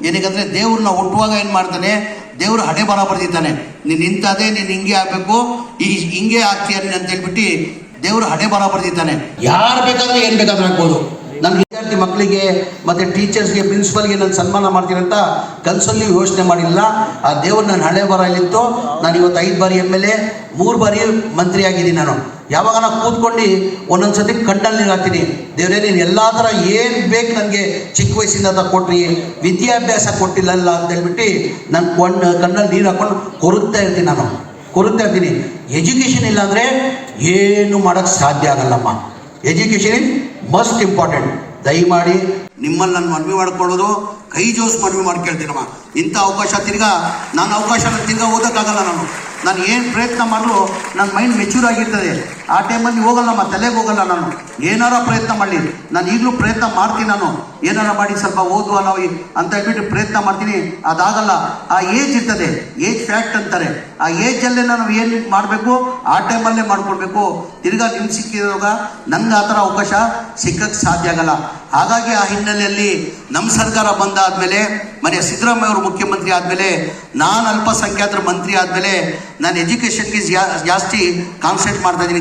ಏನಕ್ಕಂದರೆ ದೇವ್ರನ್ನ ಹುಟ್ಟುವಾಗ ಏನು ಮಾಡ್ತಾನೆ, ದೇವರು ಹಣೆ ಬರ ಬರ್ದಿದ್ದಾನೆ, ನೀನು ಇಂಥದೇ, ನೀನು ಹಿಂಗೆ ಆಗಬೇಕು, ಹಿಂಗೆ ಆಗ್ತೀಯ ಅಂತ ಹೇಳ್ಬಿಟ್ಟು ದೇವರು ಹಣೆ ಬರ ಬರ್ದಿದ್ದಾನೆ. ಯಾರು ಬೇಕಾದ್ರೆ ಏನು ಬೇಕಾದ್ರೆ ಆಗ್ಬೋದು. ನನ್ನ ವಿದ್ಯಾರ್ಥಿ ಮಕ್ಕಳಿಗೆ ಮತ್ತು ಟೀಚರ್ಸ್ಗೆ, ಪ್ರಿನ್ಸಿಪಲ್ಗೆ ನಾನು ಸನ್ಮಾನ ಮಾಡ್ತೀನಿ ಅಂತ ಕನಸಲ್ಲಿ ಯೋಚನೆ ಮಾಡಿಲ್ಲ. ಆ ದೇವರು ನನ್ನ ಹಣೆ ಬರ ಇಲ್ಲಿತ್ತು. ನಾನು ಇವತ್ತು 5 ಬಾರಿ MLA, 3 ಬಾರಿ ಮಂತ್ರಿ ಆಗಿದ್ದೀನಿ. ನಾನು ಯಾವಾಗ ನಾನು ಕೂತ್ಕೊಂಡು ಒಂದೊಂದು ಸತಿ ಕಣ್ಣಲ್ಲಿ ನೀರು ಹಾಕ್ತೀನಿ, ದೇವರೇ ನೀನು ಎಲ್ಲ ಥರ ಏನು ಬೇಕು ನನಗೆ ಚಿಕ್ಕ ವಯಸ್ಸಿಂದ ಕೊಟ್ರಿ, ವಿದ್ಯಾಭ್ಯಾಸ ಕೊಟ್ಟಿಲ್ಲಲ್ಲ ಅಂತ ಹೇಳ್ಬಿಟ್ಟು ನಾನು ಕಣ್ಣಲ್ಲಿ ನೀರು ಹಾಕ್ಕೊಂಡು ಕೊರುತ್ತಾ ಇರ್ತೀನಿ. ನಾನು ಕೊರುತ್ತಾ ಇರ್ತೀನಿ. ಎಜುಕೇಷನ್ ಇಲ್ಲ ಅಂದರೆ ಏನು ಮಾಡೋಕ್ಕೆ ಸಾಧ್ಯ ಆಗಲ್ಲಮ್ಮ. Education is must important. ದಯಮಾಡಿ ನಿಮ್ಮಲ್ಲಿ ನಾನು ಮನವಿ ಮಾಡ್ಕೊಳ್ಳೋದು, ಕೈ ಜೋಸ್ ಮನವಿ ಮಾಡ್ಕೊಳ್ತೀನಮ್ಮ. ಇಂಥ ಅವಕಾಶ ನಾನು ಅವಕಾಶ ತಿರ್ಗಾ ಓದೋಕ್ಕಾಗಲ್ಲ. ನಾನು ಏನು ಪ್ರಯತ್ನ ಮಾಡಿದ್ರು ನನ್ನ ಮೈಂಡ್ ಮೆಚ್ಯೂರ್ ಆಗಿರ್ತದೆ. ಆ ಟೈಮಲ್ಲಿ ಹೋಗಲ್ಲಮ್ಮ, ತಲೆಗೆ ಹೋಗಲ್ಲ. ನಾನು ಏನಾರ ಪ್ರಯತ್ನ ಮಾಡಲಿ, ನಾನು ಈಗಲೂ ಪ್ರಯತ್ನ ಮಾಡ್ತೀನಿ. ನಾನು ಏನಾರ ಮಾಡಿ ಸ್ವಲ್ಪ ಓದುವ ನಾವು ಅಂತ ಹೇಳ್ಬಿಟ್ಟು ಪ್ರಯತ್ನ ಮಾಡ್ತೀನಿ. ಅದಾಗಲ್ಲ. ಆ ಏಜ್ ಇರ್ತದೆ, ಏಜ್ ಫ್ಯಾಕ್ಟ್ ಅಂತಾರೆ. ಆ ಏಜಲ್ಲೇ ನಾವು ಏನು ಮಾಡಬೇಕು ಆ ಟೈಮಲ್ಲೇ ಮಾಡ್ಕೊಳ್ಬೇಕು. ತಿರ್ಗಾ ನಿಮ್ಗೆ ಸಿಕ್ಕಿರುವಾಗ ನಂಗೆ ಆ ಥರ ಅವಕಾಶ ಸಿಕ್ಕಕ್ಕೆ ಸಾಧ್ಯ ಆಗಲ್ಲ. ಹಾಗಾಗಿ ಆ ಹಿನ್ನೆಲೆಯಲ್ಲಿ ನಮ್ಮ ಸರ್ಕಾರ ಬಂದಾದಮೇಲೆ, ಮನೆ ಸಿದ್ದರಾಮಯ್ಯ ಅವರು ಮುಖ್ಯಮಂತ್ರಿ ಆದಮೇಲೆ, ನಾನು ಅಲ್ಪಸಂಖ್ಯಾತರ ಮಂತ್ರಿ ಆದಮೇಲೆ ನಾನು ಎಜುಕೇಷನ್ಗೆ ಜಾಸ್ತಿ ಕಾನ್ಸಂಟ್ರೇಟ್ ಮಾಡ್ತಾ ಇದ್ದೀನಿ.